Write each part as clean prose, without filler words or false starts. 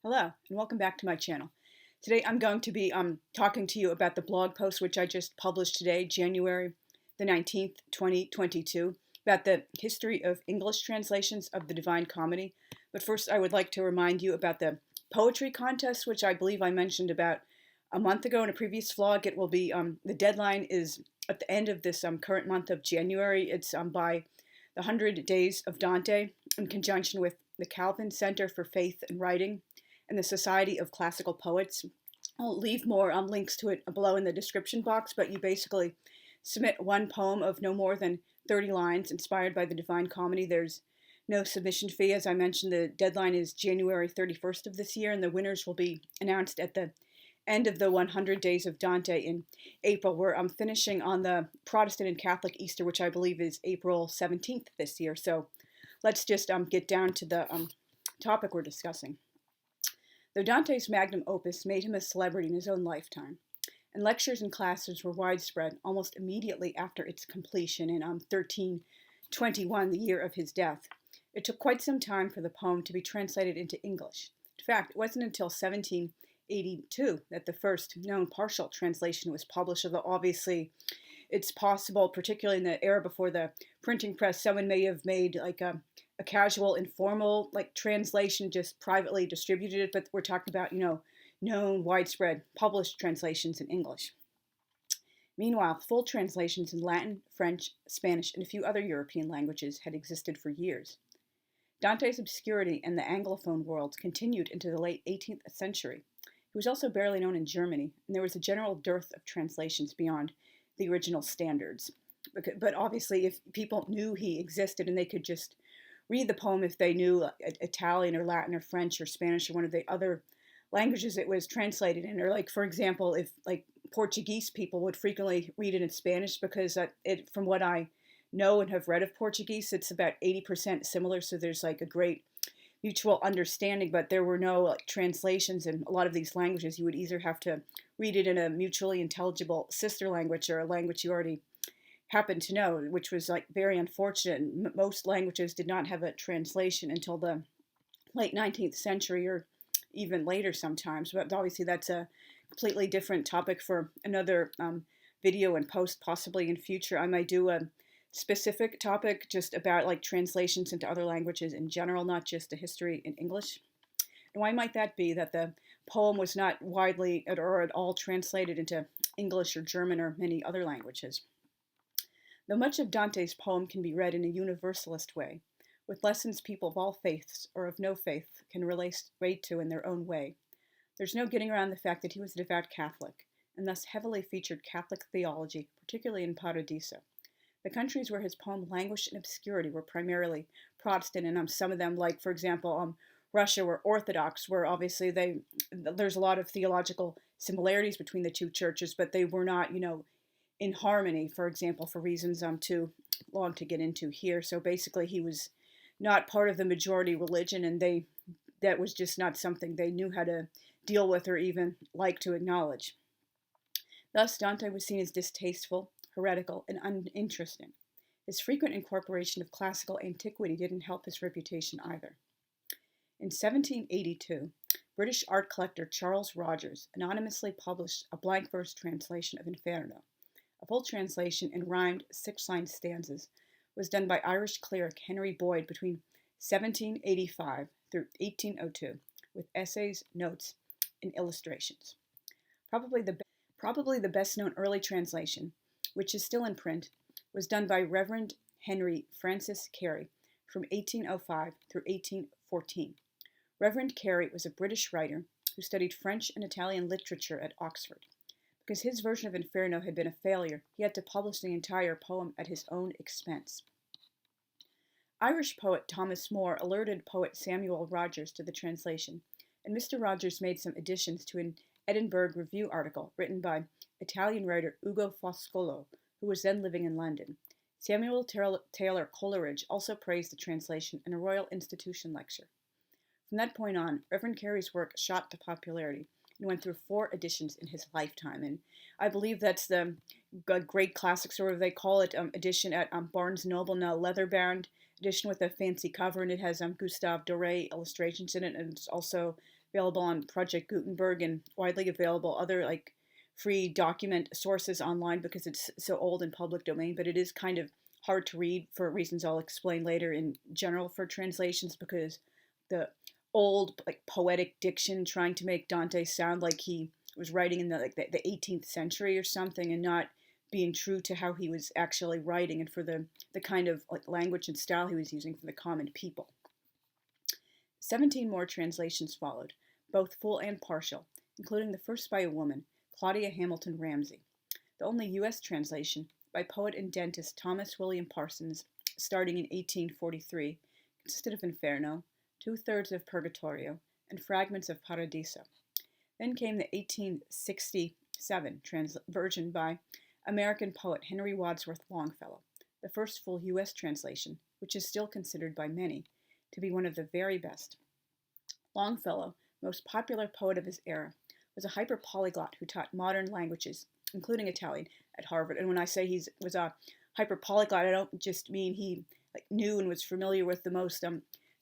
Hello, and welcome back to my channel. Today I'm going to be talking to you about the blog post which I just published today, January the 19th, 2022, about the history of English translations of the Divine Comedy. But first I would like to remind you about the poetry contest, which I believe I mentioned about a month ago in a previous vlog. It will be, the deadline is at the end of this current month of January. It's by the 100 Days of Dante in conjunction with the Calvin Center for Faith and Writing and the Society of Classical Poets. I'll leave more links to it below in the description box, but you basically submit one poem of no more than 30 lines inspired by the Divine Comedy. There's no submission fee. As I mentioned, the deadline is January 31st of this year, and the winners will be announced at the end of the 100 Days of Dante in April. We're finishing on the Protestant and Catholic Easter, which I believe is April 17th this year. So let's just get down to the topic we're discussing. Though Dante's Magnum Opus made him a celebrity in his own lifetime, and lectures and classes were widespread almost immediately after its completion in 1321, the year of his death, it took quite some time for the poem to be translated into English. In fact, it wasn't until 1782 that the first known partial translation was published, although obviously it's possible, particularly in the era before the printing press, someone may have made like a casual, informal translation, just privately distributed it, but we're talking about, known, widespread, published translations in English. Meanwhile, full translations in Latin, French, Spanish, and a few other European languages had existed for years. Dante's obscurity in the Anglophone world continued into the late 18th century. He was also barely known in Germany, and there was a general dearth of translations beyond the original standards. But obviously, if people knew he existed and they could just read the poem, if they knew Italian or Latin or French or Spanish or one of the other languages it was translated in, or for example, if Portuguese people would frequently read it in Spanish, because from what I know and have read of Portuguese, it's about 80% similar, so there's a great mutual understanding, but there were no translations in a lot of these languages. You would either have to read it in a mutually intelligible sister language or a language you already happen to know, which was very unfortunate. Most languages did not have a translation until the late 19th century or even later sometimes, but obviously that's a completely different topic for another video and post, possibly in future. I might do a specific topic just about translations into other languages in general, not just the history in English. And why might that be, that the poem was not widely or at all translated into English or German or many other languages? Though much of Dante's poem can be read in a universalist way, with lessons people of all faiths or of no faith can relate to in their own way, there's no getting around the fact that he was a devout Catholic, and thus heavily featured Catholic theology, particularly in Paradiso. The countries where his poem languished in obscurity were primarily Protestant, and some of them, for example, Russia, were Orthodox, where obviously there's a lot of theological similarities between the two churches, but they were not, in harmony, for example, for reasons too long to get into here. So basically he was not part of the majority religion, and that was just not something they knew how to deal with or even like to acknowledge. Thus, Dante was seen as distasteful, heretical, and uninteresting. His frequent incorporation of classical antiquity didn't help his reputation either. In 1782, British art collector Charles Rogers anonymously published a blank verse translation of Inferno. A full translation in rhymed six-line stanzas was done by Irish cleric Henry Boyd between 1785 through 1802, with essays, notes, and illustrations. Probably the best-known early translation, which is still in print, was done by Reverend Henry Francis Carey from 1805 through 1814. Reverend Carey was a British writer who studied French and Italian literature at Oxford. Because his version of Inferno had been a failure, he had to publish the entire poem at his own expense. Irish poet Thomas Moore alerted poet Samuel Rogers to the translation, and Mr. Rogers made some additions to an Edinburgh Review article written by Italian writer Ugo Foscolo, who was then living in London. Samuel Taylor Coleridge also praised the translation in a Royal Institution lecture. From that point on, Reverend Carey's work shot to popularity and went through 4 editions in his lifetime. And I believe that's the great classics, or they call it, edition at Barnes & Noble, now leather-bound edition with a fancy cover, and it has Gustave Doré illustrations in it, and it's also available on Project Gutenberg and widely available other like free document sources online because it's so old in public domain, but it is kind of hard to read for reasons I'll explain later in general for translations because the old like poetic diction trying to make Dante sound like he was writing in the 18th century or something and not being true to how he was actually writing and for the kind of like language and style he was using for the common people. 17 more translations followed, both full and partial, including the first by a woman, Claudia Hamilton Ramsey. The only U.S. translation, by poet and dentist Thomas William Parsons, starting in 1843, consisted of Inferno, 2/3 of Purgatorio, and fragments of Paradiso. Then came the 1867 version by American poet Henry Wadsworth Longfellow, the first full U.S. translation, which is still considered by many to be one of the very best. Longfellow, most popular poet of his era, was a hyper-polyglot who taught modern languages, including Italian, at Harvard. And when I say he was a hyper-polyglot, I don't just mean he knew and was familiar with the most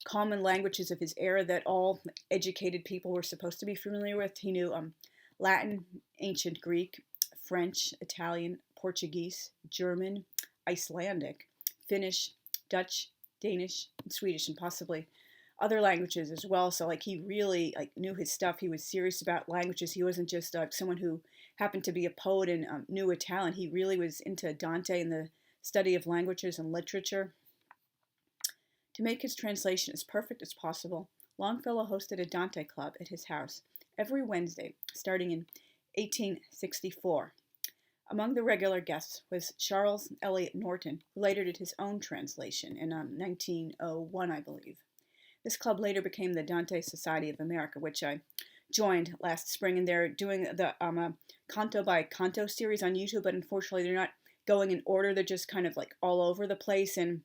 common languages of his era that all educated people were supposed to be familiar with. He knew Latin, ancient Greek, French, Italian, Portuguese, German, Icelandic, Finnish, Dutch, Danish, and Swedish, and possibly other languages as well. So he really knew his stuff. He was serious about languages. He wasn't just someone who happened to be a poet and knew Italian. He really was into Dante and the study of languages and literature. To make his translation as perfect as possible, Longfellow hosted a Dante Club at his house every Wednesday, starting in 1864. Among the regular guests was Charles Eliot Norton, who later did his own translation in 1901, I believe. This club later became the Dante Society of America, which I joined last spring, and they're doing the canto by canto series on YouTube, but unfortunately they're not going in order. They're just kind of all over the place, and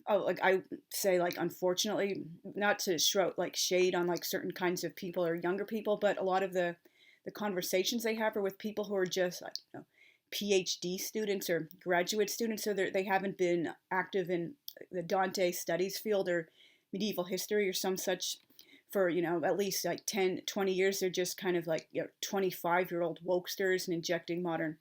I say unfortunately, not to shade on certain kinds of people or younger people, but a lot of the conversations they have are with people who are just PhD students or graduate students, so they haven't been active in the Dante studies field or medieval history or some such for at least 10, 20 years. They're just kind of 25-year-old wokesters and injecting modern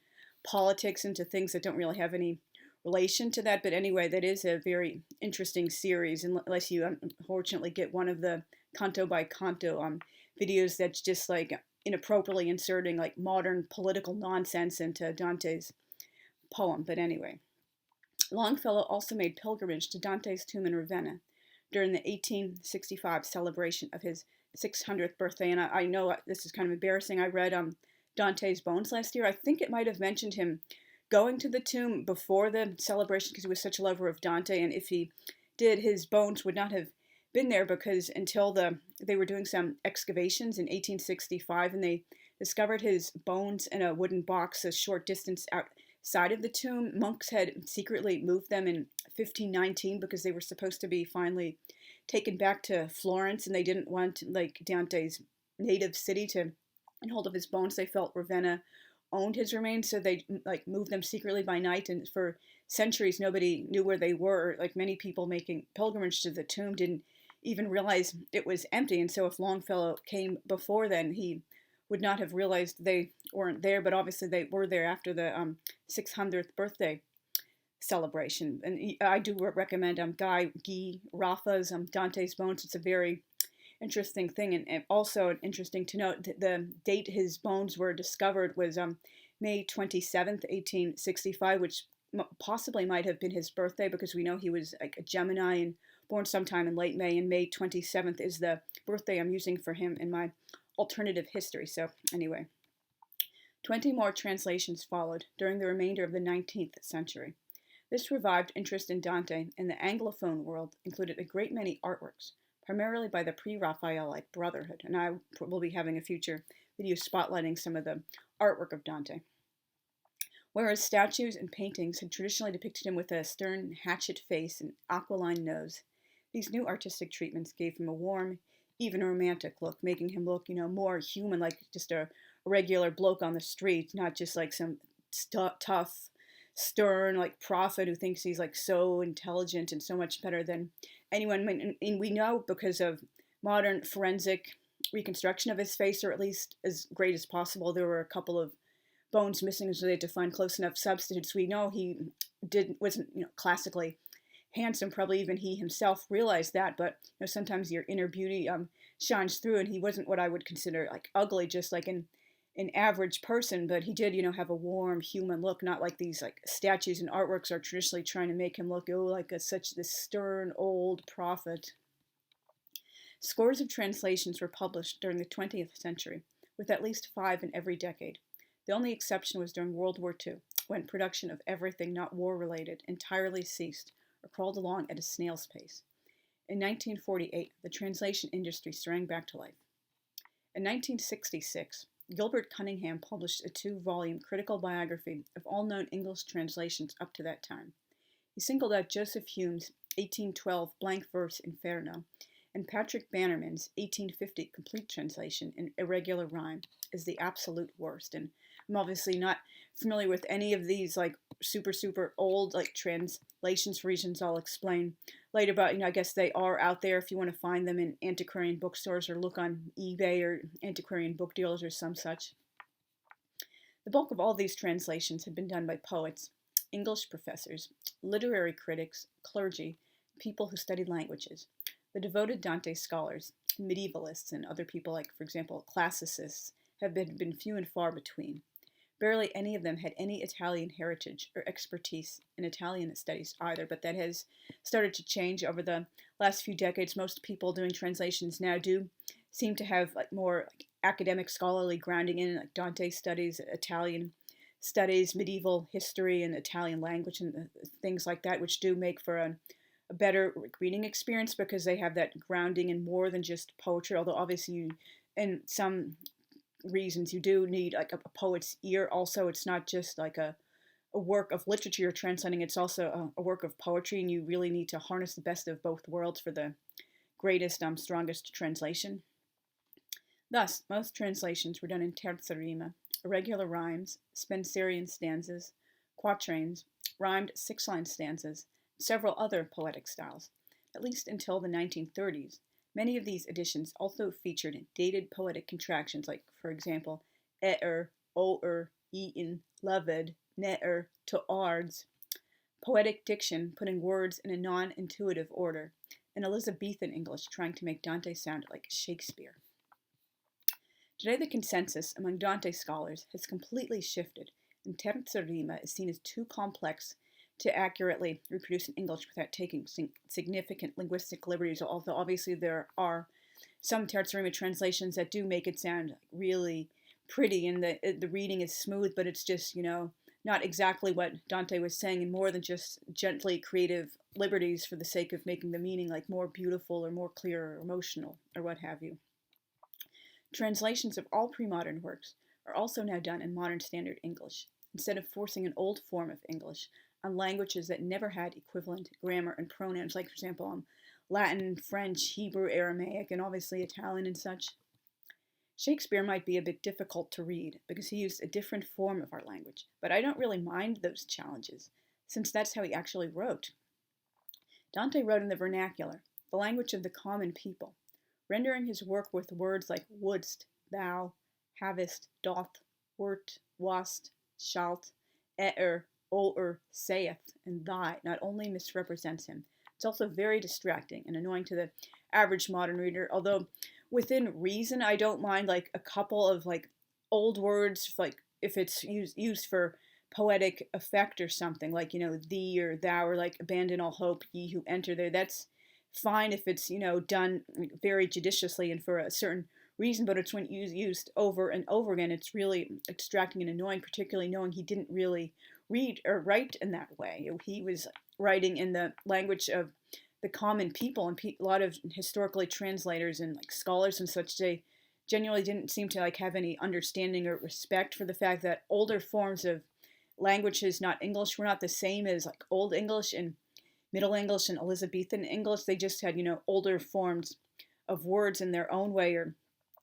politics into things that don't really have any relation to that. But anyway, that is a very interesting series, unless you unfortunately get one of the canto by canto videos that's just inappropriately inserting modern political nonsense into Dante's poem. But anyway, Longfellow also made pilgrimage to Dante's tomb in Ravenna during the 1865 celebration of his 600th birthday. And I know this is kind of embarrassing. I read Dante's Bones last year. I think it might have mentioned him going to the tomb before the celebration because he was such a lover of Dante. And if he did, his bones would not have been there because until they were doing some excavations in 1865 and they discovered his bones in a wooden box a short distance outside of the tomb. Monks had secretly moved them in 1519 because they were supposed to be finally taken back to Florence, and they didn't want Dante's native city to get hold of his bones. They felt Ravenna owned his remains, so they moved them secretly by night, and for centuries nobody knew where they were. Many people making pilgrimage to the tomb didn't even realize it was empty, and so if Longfellow came before then, he would not have realized they weren't there, but obviously they were there after the 600th birthday celebration. And I do recommend Guy Raffa's Dante's Bones. It's a very interesting thing, and also interesting to note that the date his bones were discovered was May 27th, 1865, which possibly might have been his birthday because we know he was a Gemini and born sometime in late May, and May 27th is the birthday I'm using for him in my alternative history. So anyway, 20 more translations followed during the remainder of the 19th century. This revived interest in Dante in the Anglophone world included a great many artworks, primarily by the pre-Raphaelite Brotherhood, and I will be having a future video spotlighting some of the artwork of Dante. Whereas statues and paintings had traditionally depicted him with a stern, hatchet face and aquiline nose, these new artistic treatments gave him a warm, even romantic look, making him look, more human, like just a regular bloke on the street, not just some tough, stern, prophet who thinks he's so intelligent and so much better than anyone. And we know because of modern forensic reconstruction of his face, or at least as great as possible. There were a couple of bones missing, so they had to find close enough substitutes. We know he wasn't classically handsome. Probably even he himself realized that. But sometimes your inner beauty shines through, and he wasn't what I would consider like ugly, just like an average person. But he did have a warm human look, not like these like statues and artworks are traditionally trying to make him look like such this stern old prophet. Scores of translations were published during the 20th century, with at least 5 in every decade. The only exception was during World War II, when production of everything not war-related entirely ceased or crawled along at a snail's pace. In 1948, the translation industry sprang back to life. In 1966, Gilbert Cunningham published a 2-volume critical biography of all known English translations up to that time. He singled out Joseph Hume's 1812 blank verse Inferno and Patrick Bannerman's 1850 complete translation in irregular rhyme as the absolute worst. And I'm obviously not familiar with any of these like super old like translations for reasons I'll explain later, but I guess they are out there if you want to find them in antiquarian bookstores or look on eBay or antiquarian book dealers or some such. The bulk of all these translations had been done by poets, English professors, literary critics, clergy, people who studied languages. The devoted Dante scholars, medievalists, and other people like, for example, classicists, have been few and far between. Barely any of them had any Italian heritage or expertise in Italian studies either, but that has started to change over the last few decades. Most people doing translations now do seem to have like more like academic scholarly grounding in like Dante studies, Italian studies, medieval history, and Italian language, and things like that, which do make for a better reading experience because they have that grounding in more than just poetry, although obviously in some reasons you do need like a poet's ear also. It's not just like a work of literature you're translating, it's also a work of poetry, and you really need to harness the best of both worlds for the greatest, strongest translation. Thus, most translations were done in terza rima, irregular rhymes, Spenserian stanzas, quatrains, rhymed 6-line stanzas, several other poetic styles. At least until the 1930s, many of these editions also featured dated poetic contractions like, for example, oer, eaten, loved, ne'er, to ards, poetic diction putting words in a non-intuitive order, and Elizabethan English trying to make Dante sound like Shakespeare. Today the consensus among Dante scholars has completely shifted, and terza rima is seen as too complex to accurately reproduce in English without taking significant linguistic liberties, although obviously there are some terza rima translations that do make it sound really pretty and the reading is smooth, but it's just, not exactly what Dante was saying, and more than just gently creative liberties for the sake of making the meaning like more beautiful or more clear or emotional or what have you. Translations of all pre-modern works are also now done in modern standard English, instead of forcing an old form of English on languages that never had equivalent grammar and pronouns, like, for example, Latin, French, Hebrew, Aramaic, and obviously Italian and such. Shakespeare might be a bit difficult to read because he used a different form of our language, but I don't really mind those challenges, since that's how he actually wrote. Dante wrote in the vernacular, the language of the common people, rendering his work with words like wouldst, thou, havest, doth, wert, wast, shalt, or saith, and thy not only misrepresents him, it's also very distracting and annoying to the average modern reader, although within reason I don't mind like a couple of like old words, like if it's used for poetic effect or something, like, thee or thou, or like abandon all hope, ye who enter there. That's fine if it's, done very judiciously and for a certain reason, but it's when used over and over again, it's really distracting and annoying, particularly knowing he didn't really read or write in that way. He was writing in the language of the common people, and a lot of historically translators and like scholars and such, they genuinely didn't seem to like have any understanding or respect for the fact that older forms of languages, not English, were not the same as like Old English and Middle English and Elizabethan English. They just had, older forms of words in their own way, or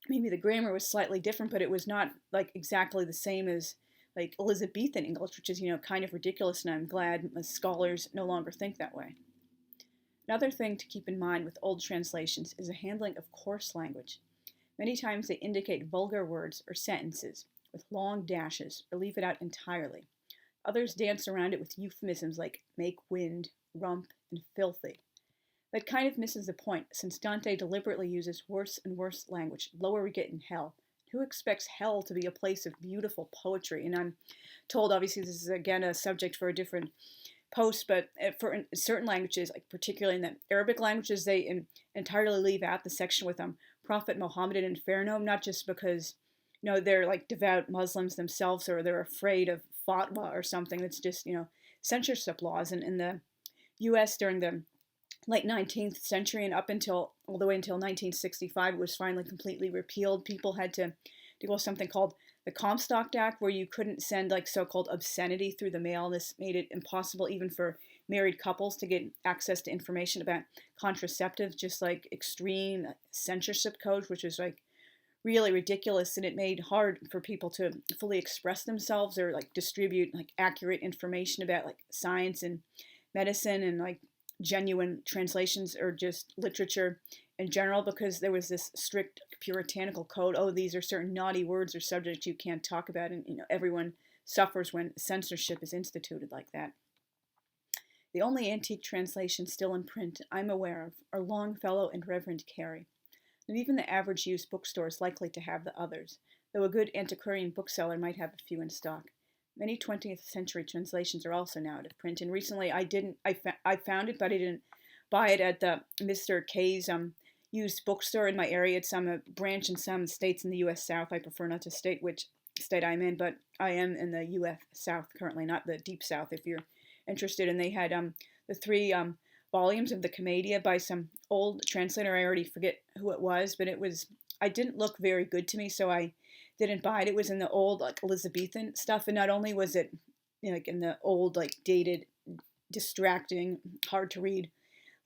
maybe the grammar was slightly different, but it was not like exactly the same as like Elizabethan English, which is, kind of ridiculous, and I'm glad scholars no longer think that way. Another thing to keep in mind with old translations is the handling of coarse language. Many times they indicate vulgar words or sentences with long dashes or leave it out entirely. Others dance around it with euphemisms like make wind, rump, and filthy. That kind of misses the point, since Dante deliberately uses worse and worse language. The lower we get in hell. Who expects hell to be a place of beautiful poetry? And I'm told, obviously, this is again a subject for a different post, but for certain languages, like particularly in the Arabic languages, they entirely leave out the section with Prophet Muhammad and Inferno, not just because they're like devout Muslims themselves or they're afraid of fatwa or something. It's just censorship laws. And in the U.S. during the late 19th century and up until all the way until 1965, it was finally completely repealed. People had to go something called the Comstock Act, where you couldn't send like so-called obscenity through the mail. This made it impossible even for married couples to get access to information about contraceptives, just like extreme censorship codes, which was like really ridiculous, and it made hard for people to fully express themselves or like distribute like accurate information about like science and medicine and like genuine translations or just literature in general, because there was this strict puritanical code. Oh, these are certain naughty words or subjects you can't talk about, and everyone suffers when censorship is instituted like that. The only antique translations still in print I'm aware of are Longfellow and Reverend Carey. And even the average used bookstore is likely to have the others, though a good antiquarian bookseller might have a few in stock. Many 20th century translations are also now out of print, and recently I found it, but I didn't buy it at the Mr. K's used bookstore in my area. It's a branch in some states in the U.S. South. I prefer not to state which state I'm in, but I am in the U.S. South currently, not the Deep South, if you're interested. And they had the three volumes of the Commedia by some old translator. I already forget who it was, but it didn't look very good to me, so I didn't buy it. It was in the old like Elizabethan stuff, and not only was it like in the old like dated, distracting, hard to read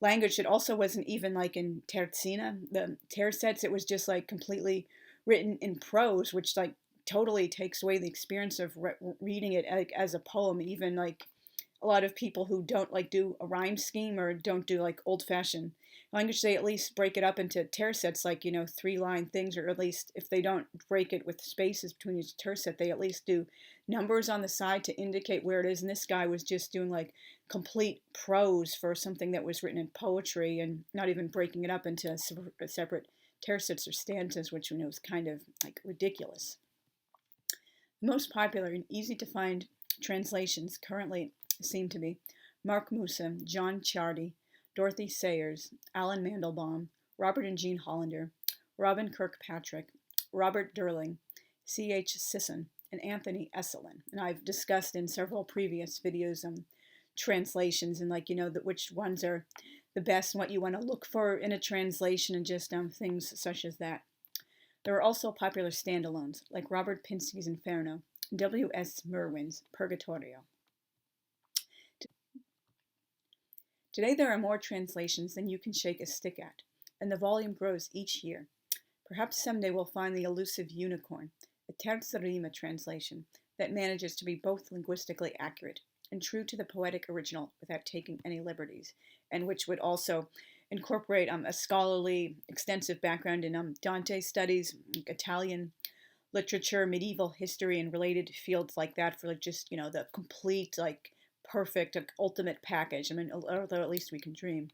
language, it also wasn't even like in terzina, the tercets. It was just like completely written in prose, which like totally takes away the experience of reading it like as a poem. Even like a lot of people who don't like do a rhyme scheme or don't do like old-fashioned language, they at least break it up into tercets, like 3-line things, or at least if they don't break it with spaces between each tercet, they at least do numbers on the side to indicate where it is. And this guy was just doing like complete prose for something that was written in poetry, and not even breaking it up into separate tercets or stanzas, which is kind of like ridiculous. The most popular and easy to find translations currently seem to be Mark Musa, John Chardy, Dorothy Sayers, Alan Mandelbaum, Robert and Jean Hollander, Robin Kirkpatrick, Robert Durling, C.H. Sisson, and Anthony Esselin. And I've discussed in several previous videos translations and which ones are the best and what you want to look for in a translation, and just things such as that. There are also popular standalones like Robert Pinsky's Inferno and W.S. Merwin's Purgatorio. Today there are more translations than you can shake a stick at, and the volume grows each year. Perhaps someday we'll find the elusive unicorn, a terza rima translation that manages to be both linguistically accurate and true to the poetic original without taking any liberties, and which would also incorporate a scholarly, extensive background in Dante studies, like Italian literature, medieval history, and related fields like that, for the complete perfect ultimate package. Although at least we can dream.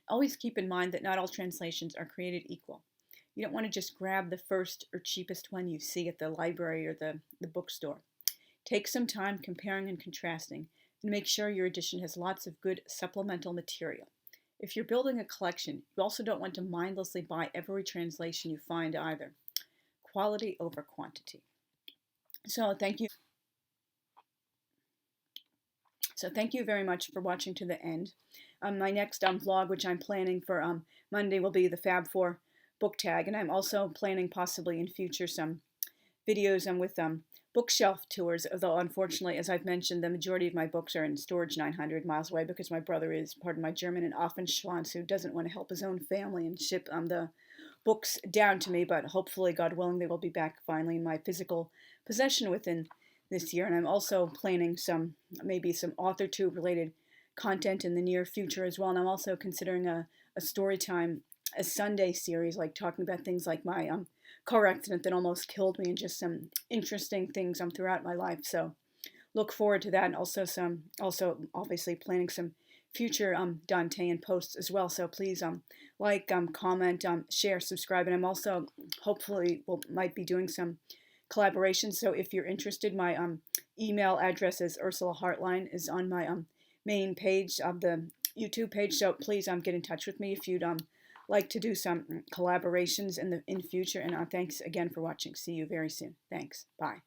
Always keep in mind that not all translations are created equal. You don't want to just grab the first or cheapest one you see at the library or the bookstore. Take some time comparing and contrasting, and make sure your edition has lots of good supplemental material. If you're building a collection, you also don't want to mindlessly buy every translation you find either. Quality over quantity. So thank you very much for watching to the end. My next vlog, which I'm planning for Monday, will be the Fab Four book tag, and I'm also planning possibly in future some videos with bookshelf tours, although unfortunately, as I've mentioned, the majority of my books are in storage 900 miles away because my brother is, pardon my German, an Affenschwanz who doesn't want to help his own family and ship the books down to me, but hopefully, God willing, they will be back finally in my physical possession within this year. And I'm also planning maybe some AuthorTube related content in the near future as well. And I'm also considering a story time a Sunday series, like talking about things like my car accident that almost killed me and just some interesting things throughout my life. So look forward to that, and also obviously planning some future Dantean posts as well. So please like, comment, share, subscribe, and I'm also hopefully might be doing some collaborations. So if you're interested, my email address is Ursula Hartline is on my main page of the YouTube page. So please get in touch with me if you'd like to do some collaborations in the future. And thanks again for watching. See you very soon. Thanks. Bye.